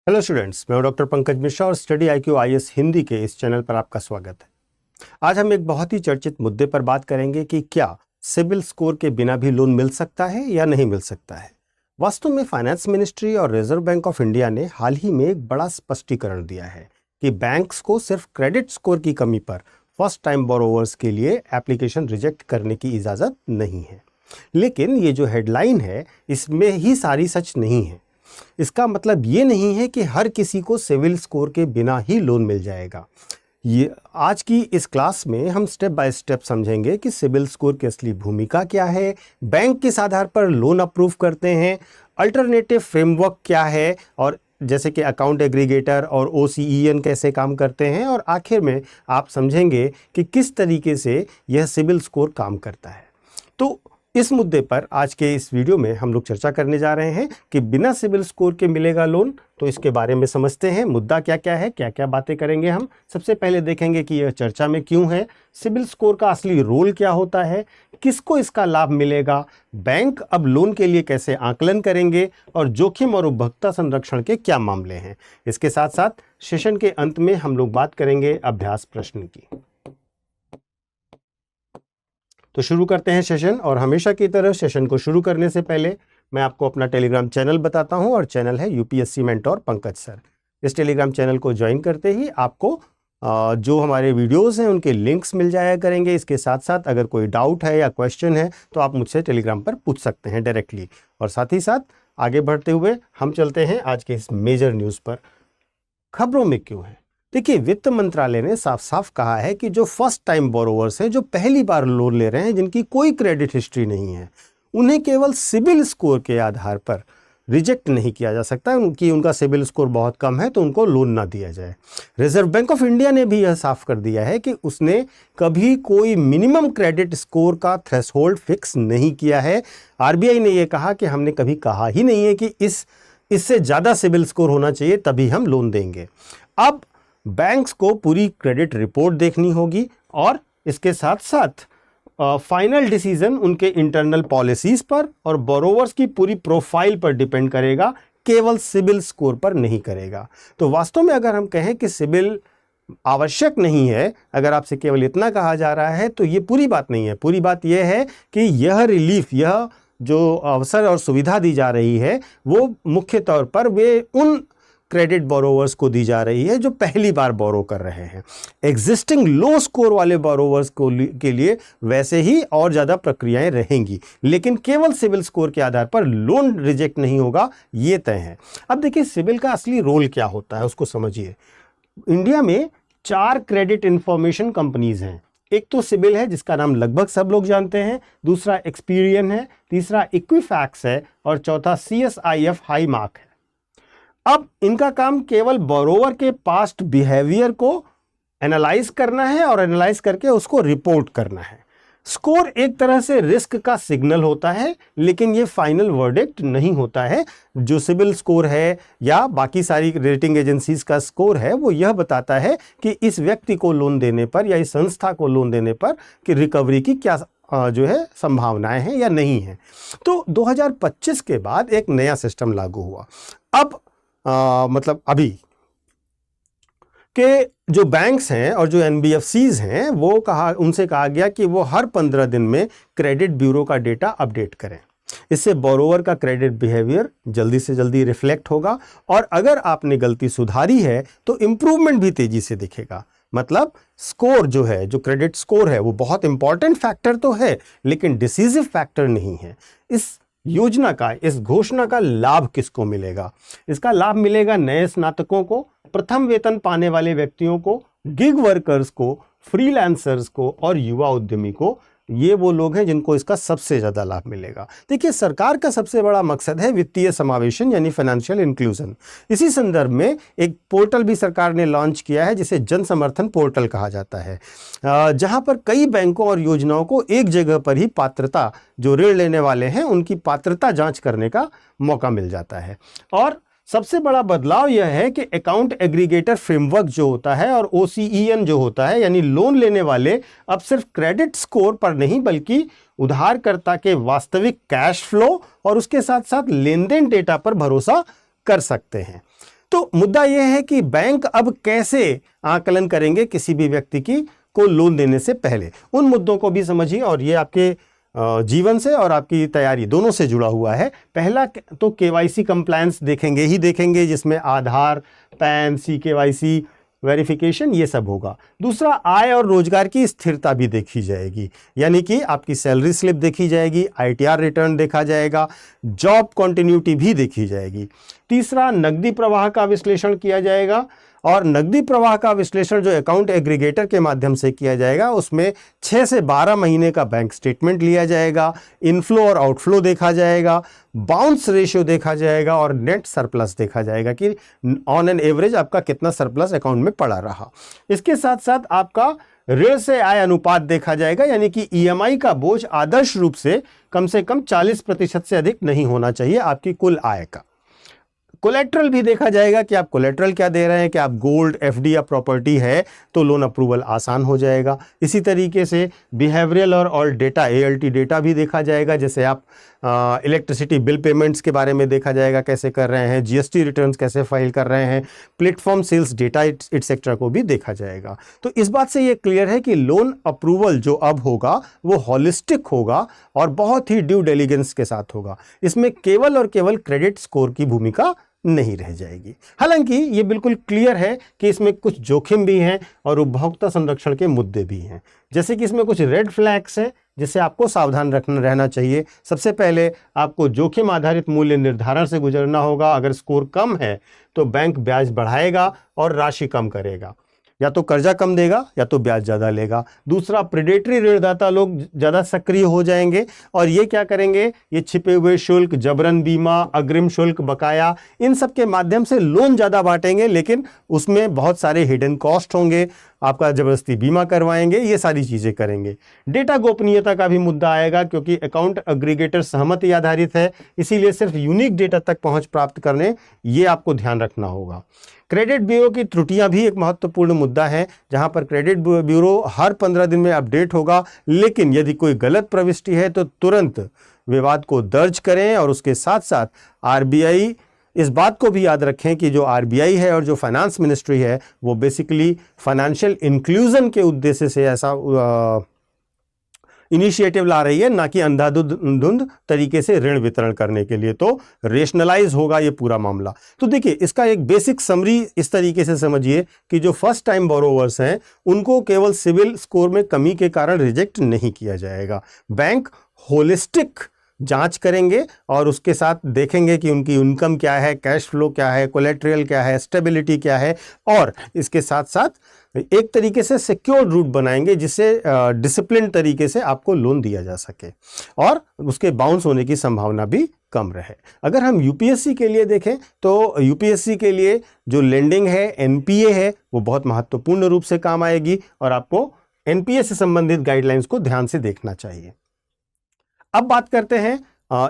Hello students, मैं doctor Pankaj Mishra और study IQ IAS Hindi के इस चैनल पर आपका स्वागत है। आज हम एक बहुत ही चर्चित मुद्दे पर बात करेंगे कि क्या सिबिल स्कोर के बिना भी लोन मिल सकता है या नहीं मिल सकता है। वास्तव में फाइनेंस मिनिस्ट्री और रिजर्व बैंक ऑफ इंडिया ने हाल ही में एक बड़ा स्पष्टीकरण दिया है कि बैंक्स को सिर्फ क्रेडिट स्कोर की कमी पर फर्स्ट टाइम बोरोवर्स के लिए एप्लीकेशन रिजेक्ट करने की इजाज़त नहीं है। लेकिन ये जो हेडलाइन है इसमें ही सारी सच नहीं है। इसका मतलब ये नहीं है कि हर किसी को सिविल स्कोर के बिना ही लोन मिल जाएगा। ये आज की इस क्लास में हम स्टेप बाय स्टेप समझेंगे कि सिबिल स्कोर की असली भूमिका क्या है, बैंक किस आधार पर लोन अप्रूव करते हैं, अल्टरनेटिव फ्रेमवर्क क्या है, और जैसे कि अकाउंट एग्रीगेटर और OCEN कैसे काम करते हैं, और आखिर में आप समझेंगे कि किस तरीके से यह सिबिल स्कोर काम करता है। तो इस मुद्दे पर आज के इस वीडियो में हम लोग चर्चा करने जा रहे हैं कि बिना सिबिल स्कोर के मिलेगा लोन। तो इसके बारे में समझते हैं, मुद्दा क्या क्या है, क्या क्या बातें करेंगे हम। सबसे पहले देखेंगे कि यह चर्चा में क्यों है, सिबिल स्कोर का असली रोल क्या होता है, किसको इसका लाभ मिलेगा, बैंक अब लोन के लिए कैसे आकलन करेंगे, और जोखिम और उपभोक्ता संरक्षण के क्या मामले हैं। इसके साथ साथ सेशन के अंत में हम लोग बात करेंगे अभ्यास प्रश्न की। तो शुरू करते हैं सेशन, और हमेशा की तरह सेशन को शुरू करने से पहले मैं आपको अपना टेलीग्राम चैनल बताता हूं, और चैनल है UPSC मेंटोर पंकज सर। इस टेलीग्राम चैनल को ज्वाइन करते ही आपको जो हमारे वीडियोस हैं उनके लिंक्स मिल जाया करेंगे। इसके साथ साथ अगर कोई डाउट है या क्वेश्चन है तो आप मुझसे टेलीग्राम पर पूछ सकते हैं डायरेक्टली। और साथ ही साथ आगे बढ़ते हुए हम चलते हैं आज के इस मेजर न्यूज़ पर। खबरों में क्यों है, देखिए, वित्त मंत्रालय ने साफ साफ कहा है कि जो फर्स्ट टाइम बोरोवर्स हैं, जो पहली बार लोन ले रहे हैं, जिनकी कोई क्रेडिट हिस्ट्री नहीं है, उन्हें केवल सिबिल स्कोर के आधार पर रिजेक्ट नहीं किया जा सकता। उनकी उनका सिबिल स्कोर बहुत कम है तो उनको लोन ना दिया जाए। रिजर्व बैंक ऑफ इंडिया ने भी यह साफ कर दिया है कि उसने कभी कोई मिनिमम क्रेडिट स्कोर का थ्रेशोल्ड फिक्स नहीं किया है। RBI ने यह कहा कि हमने कभी कहा ही नहीं है कि इससे ज़्यादा सिबिल स्कोर होना चाहिए तभी हम लोन देंगे। अब बैंक्स को पूरी क्रेडिट रिपोर्ट देखनी होगी, और इसके साथ साथ फाइनल डिसीजन उनके इंटरनल पॉलिसीज पर और बोरोवर्स की पूरी प्रोफाइल पर डिपेंड करेगा, केवल सिबिल स्कोर पर नहीं करेगा। तो वास्तव में अगर हम कहें कि सिबिल आवश्यक नहीं है, अगर आपसे केवल इतना कहा जा रहा है, तो ये पूरी बात नहीं है। पूरी बात यह है कि यह रिलीफ, यह जो अवसर और सुविधा दी जा रही है वो मुख्य तौर पर वे उन क्रेडिट बोरोवर्स को दी जा रही है जो पहली बार बोरो कर रहे हैं। एग्जिस्टिंग लो स्कोर वाले बोरोवर्स के लिए वैसे ही और ज़्यादा प्रक्रियाएं रहेंगी, लेकिन केवल सिबिल स्कोर के आधार पर लोन रिजेक्ट नहीं होगा, ये तय है। अब देखिए, सिबिल का असली रोल क्या होता है उसको समझिए। इंडिया में 4 क्रेडिट इंफॉर्मेशन कंपनीज हैं। एक तो सिबिल है जिसका नाम लगभग सब लोग जानते हैं, दूसरा एक्सपीरियन है, तीसरा इक्विफैक्स है, और चौथा CSIF हाई मार्क है। अब इनका काम केवल बोरोवर के पास्ट बिहेवियर को एनालाइज करना है और एनालाइज करके उसको रिपोर्ट करना है। स्कोर एक तरह से रिस्क का सिग्नल होता है, लेकिन ये फाइनल वर्डिक्ट नहीं होता है। जो सिबिल स्कोर है या बाकी सारी रेटिंग एजेंसीज का स्कोर है वो यह बताता है कि इस व्यक्ति को लोन देने पर या इस संस्था को लोन देने पर कि रिकवरी की क्या जो है संभावनाएं हैं या नहीं है। तो 2025 के बाद एक नया सिस्टम लागू हुआ। अब मतलब अभी के जो बैंक्स हैं और जो NBFCs हैं वो उनसे कहा गया कि वो हर 15 दिन में क्रेडिट ब्यूरो का डेटा अपडेट करें। इससे बोरोवर का क्रेडिट बिहेवियर जल्दी से जल्दी रिफ्लेक्ट होगा, और अगर आपने गलती सुधारी है तो इम्प्रूवमेंट भी तेजी से दिखेगा। मतलब स्कोर जो है, जो क्रेडिट स्कोर है, वो बहुत इंपॉर्टेंट फैक्टर तो है लेकिन डिसीजिव फैक्टर नहीं है। इस योजना का, इस घोषणा का लाभ किसको मिलेगा? इसका लाभ मिलेगा नए स्नातकों को, प्रथम वेतन पाने वाले व्यक्तियों को, गिग वर्कर्स को, फ्रीलांसर्स को और युवा उद्यमी को, ये वो लोग हैं जिनको इसका सबसे ज़्यादा लाभ मिलेगा। देखिए, सरकार का सबसे बड़ा मकसद है वित्तीय समावेशन यानी फाइनेंशियल इंक्लूजन। इसी संदर्भ में एक पोर्टल भी सरकार ने लॉन्च किया है जिसे जन समर्थन पोर्टल कहा जाता है, जहां पर कई बैंकों और योजनाओं को एक जगह पर ही पात्रता, जो ऋण लेने वाले हैं उनकी पात्रता जांच करने का मौका मिल जाता है। और सबसे बड़ा बदलाव यह है कि अकाउंट एग्रीगेटर फ्रेमवर्क जो होता है और OCEN जो होता है, यानी लोन लेने वाले अब सिर्फ क्रेडिट स्कोर पर नहीं बल्कि उधारकर्ता के वास्तविक कैश फ्लो और उसके साथ साथ लेन देन डेटा पर भरोसा कर सकते हैं। तो मुद्दा यह है कि बैंक अब कैसे आकलन करेंगे किसी भी व्यक्ति की को लोन देने से पहले, उन मुद्दों को भी समझिए और ये आपके जीवन से और आपकी तैयारी दोनों से जुड़ा हुआ है। पहला तो KYC कंप्लायंस देखेंगे जिसमें आधार, पैन, CKYC वेरिफिकेशन ये सब होगा। दूसरा, आय और रोजगार की स्थिरता भी देखी जाएगी, यानी कि आपकी सैलरी स्लिप देखी जाएगी, ITR रिटर्न देखा जाएगा, जॉब कंटिन्यूटी भी देखी जाएगी। तीसरा, नकदी प्रवाह का विश्लेषण किया जाएगा और नकदी प्रवाह का विश्लेषण जो अकाउंट एग्रीगेटर के माध्यम से किया जाएगा उसमें 6 से 12 महीने का बैंक स्टेटमेंट लिया जाएगा, इनफ्लो और आउटफ्लो देखा जाएगा, बाउंस रेशियो देखा जाएगा और नेट सरप्लस देखा जाएगा कि ऑन एन एवरेज आपका कितना सरप्लस अकाउंट में पड़ा रहा। इसके साथ साथ आपका ऋण से आय अनुपात देखा जाएगा, यानी कि EMI का बोझ आदर्श रूप से कम 40% से अधिक नहीं होना चाहिए आपकी कुल आय का। कोलेट्रल भी देखा जाएगा कि आप कोलेट्रल क्या दे रहे हैं, कि आप गोल्ड, FD या प्रॉपर्टी है तो लोन अप्रूवल आसान हो जाएगा। इसी तरीके से बिहेवियरल और डेटा, ALT डेटा भी देखा जाएगा, जैसे आप इलेक्ट्रिसिटी बिल पेमेंट्स के बारे में देखा जाएगा कैसे कर रहे हैं, GST रिटर्न्स कैसे फाइल कर रहे हैं, प्लेटफॉर्म सेल्स डेटा एटसेट्रा को भी देखा जाएगा। तो इस बात से ये क्लियर है कि लोन अप्रूवल जो अब होगा वो हॉलिस्टिक होगा और बहुत ही ड्यू डिलिजेंस के साथ होगा। इसमें केवल और केवल क्रेडिट स्कोर की भूमिका नहीं रह जाएगी। हालांकि ये बिल्कुल क्लियर है कि इसमें कुछ जोखिम भी हैं और उपभोक्ता संरक्षण के मुद्दे भी हैं, जैसे कि इसमें कुछ रेड फ्लैग्स हैं जिससे आपको सावधान रहना चाहिए। सबसे पहले आपको जोखिम आधारित मूल्य निर्धारण से गुजरना होगा। अगर स्कोर कम है तो बैंक ब्याज बढ़ाएगा और राशि कम करेगा, या तो कर्जा कम देगा या तो ब्याज ज़्यादा लेगा। दूसरा, प्रेडेटरी ऋणदाता लोग ज़्यादा सक्रिय हो जाएंगे और ये क्या करेंगे, ये छिपे हुए शुल्क, जबरन बीमा, अग्रिम शुल्क, बकाया, इन सब के माध्यम से लोन ज़्यादा बांटेंगे, लेकिन उसमें बहुत सारे हिडन कॉस्ट होंगे, आपका जबरदस्ती बीमा करवाएंगे, ये सारी चीज़ें करेंगे। डेटा गोपनीयता का भी मुद्दा आएगा क्योंकि अकाउंट एग्रीगेटर सहमति आधारित है, इसीलिए सिर्फ यूनिक डेटा तक पहुँच प्राप्त करने, ये आपको ध्यान रखना होगा। क्रेडिट ब्यूरो की त्रुटियां भी एक महत्वपूर्ण मुद्दा है, जहां पर क्रेडिट ब्यूरो हर 15 दिन में अपडेट होगा, लेकिन यदि कोई गलत प्रविष्टि है तो तुरंत विवाद को दर्ज करें। और उसके साथ साथ RBI, इस बात को भी याद रखें कि जो RBI है और जो फाइनेंस मिनिस्ट्री है वो बेसिकली फाइनेंशियल इंक्लूजन के उद्देश्य से ऐसा इनिशिएटिव ला रही है, ना कि अंधाधुंध तरीके से ऋण वितरण करने के लिए। तो रेशनलाइज होगा ये पूरा मामला। तो देखिए, इसका एक बेसिक समरी इस तरीके से समझिए कि जो फर्स्ट टाइम बोरोवर्स हैं उनको केवल सिविल स्कोर में कमी के कारण रिजेक्ट नहीं किया जाएगा। बैंक होलिस्टिक जांच करेंगे और उसके साथ देखेंगे कि उनकी इनकम क्या है, कैश फ्लो क्या है, कोलेट्रल क्या है, स्टेबिलिटी क्या है, और इसके साथ साथ एक तरीके से सिक्योर्ड रूट बनाएंगे जिससे डिसिप्लिन तरीके से आपको लोन दिया जा सके और उसके बाउंस होने की संभावना भी कम रहे। अगर हम UPSC के लिए देखें तो UPSC के लिए जो लेंडिंग है, NPA है, वो बहुत महत्वपूर्ण रूप से काम आएगी और आपको NPA से संबंधित गाइडलाइंस को ध्यान से देखना चाहिए। अब बात करते हैं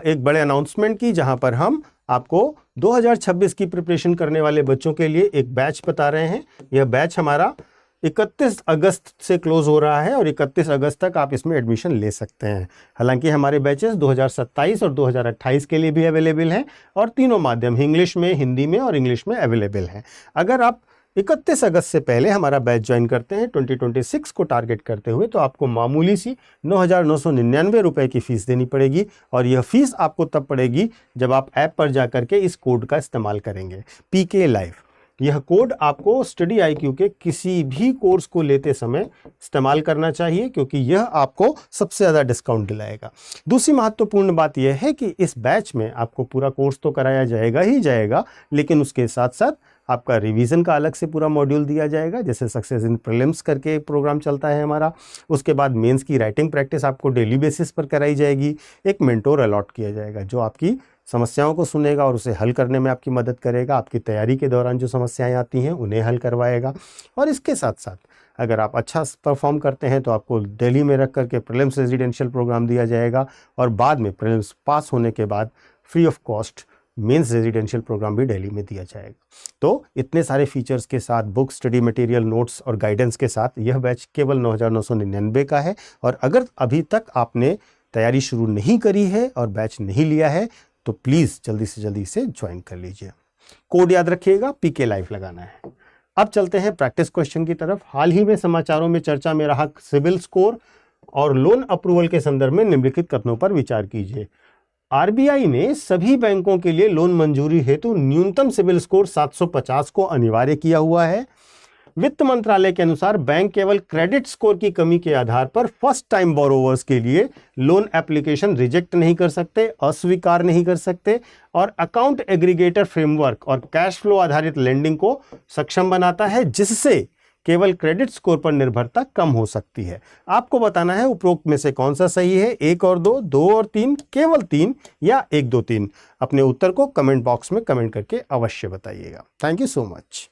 एक बड़े अनाउंसमेंट की, जहां पर हम आपको 2026 की प्रिपरेशन करने वाले बच्चों के लिए एक बैच बता रहे हैं। यह बैच हमारा 31 अगस्त से क्लोज हो रहा है और 31 अगस्त तक आप इसमें एडमिशन ले सकते हैं। हालांकि हमारे बैचेस 2027 और 2028 के लिए भी अवेलेबल हैं और तीनों माध्यम, इंग्लिश में, हिंदी में और इंग्लिश में अवेलेबल हैं। अगर आप 31 अगस्त से पहले हमारा बैच ज्वाइन करते हैं 2026 को टारगेट करते हुए, तो आपको मामूली सी 9,999 रुपये की फ़ीस देनी पड़ेगी और यह फ़ीस आपको तब पड़ेगी जब आप ऐप पर जा करके इस कोड का इस्तेमाल करेंगे, PK Live। यह कोड आपको स्टडी IQ के किसी भी कोर्स को लेते समय इस्तेमाल करना चाहिए क्योंकि यह आपको सबसे ज़्यादा डिस्काउंट दिलाएगा। दूसरी महत्वपूर्ण बात यह है कि इस बैच में आपको पूरा कोर्स तो कराया जाएगा ही जाएगा, लेकिन उसके साथ साथ आपका रिवीजन का अलग से पूरा मॉड्यूल दिया जाएगा, जैसे सक्सेस इन प्रीलिम्स करके एक प्रोग्राम चलता है हमारा। उसके बाद मेंस की राइटिंग प्रैक्टिस आपको डेली बेसिस पर कराई जाएगी। एक मेंटोर अलॉट किया जाएगा जो आपकी समस्याओं को सुनेगा और उसे हल करने में आपकी मदद करेगा। आपकी तैयारी के दौरान जो समस्याएं आती हैं उन्हें हल करवाएगा। और इसके साथ साथ अगर आप अच्छा परफॉर्म करते हैं तो आपको दिल्ली में रख करके प्रीलिम्स रेजिडेंशियल प्रोग्राम दिया जाएगा, और बाद में प्रीलिम्स पास होने के बाद free of cost mains residential programme भी दिल्ली में दिया जाएगा। तो इतने सारे फीचर्स के साथ, बुक, स्टडी मटेरियल, नोट्स और गाइडेंस के साथ यह बैच केवल 9,999 का है। और अगर अभी तक आपने तैयारी शुरू नहीं करी है और बैच नहीं लिया है तो प्लीज़ जल्दी से जल्दी इसे ज्वाइन कर लीजिए। कोड याद रखिएगा, PK लाइव लगाना है। अब चलते हैं प्रैक्टिस क्वेश्चन की तरफ। हाल ही में समाचारों में चर्चा में रहा सिबिल स्कोर और लोन अप्रूवल के संदर्भ में निम्नलिखित कथनों पर विचार कीजिए। RBI ने सभी बैंकों के लिए लोन मंजूरी हेतु न्यूनतम सिबिल स्कोर 750 को अनिवार्य किया हुआ है। वित्त मंत्रालय के अनुसार बैंक केवल क्रेडिट स्कोर की कमी के आधार पर फर्स्ट टाइम बोरोवर्स के लिए लोन एप्लीकेशन रिजेक्ट नहीं कर सकते, अस्वीकार नहीं कर सकते, और अकाउंट एग्रीगेटर फ्रेमवर्क और कैश फ्लो आधारित लेंडिंग को सक्षम बनाता है, जिससे केवल क्रेडिट स्कोर पर निर्भरता कम हो सकती है। आपको बताना है उपरोक्त में से कौन सा सही है, 1 और 2, 2 और 3, केवल 3 या 1, 2, 3। अपने उत्तर को कमेंट बॉक्स में कमेंट करके अवश्य बताइएगा। Thank you so much.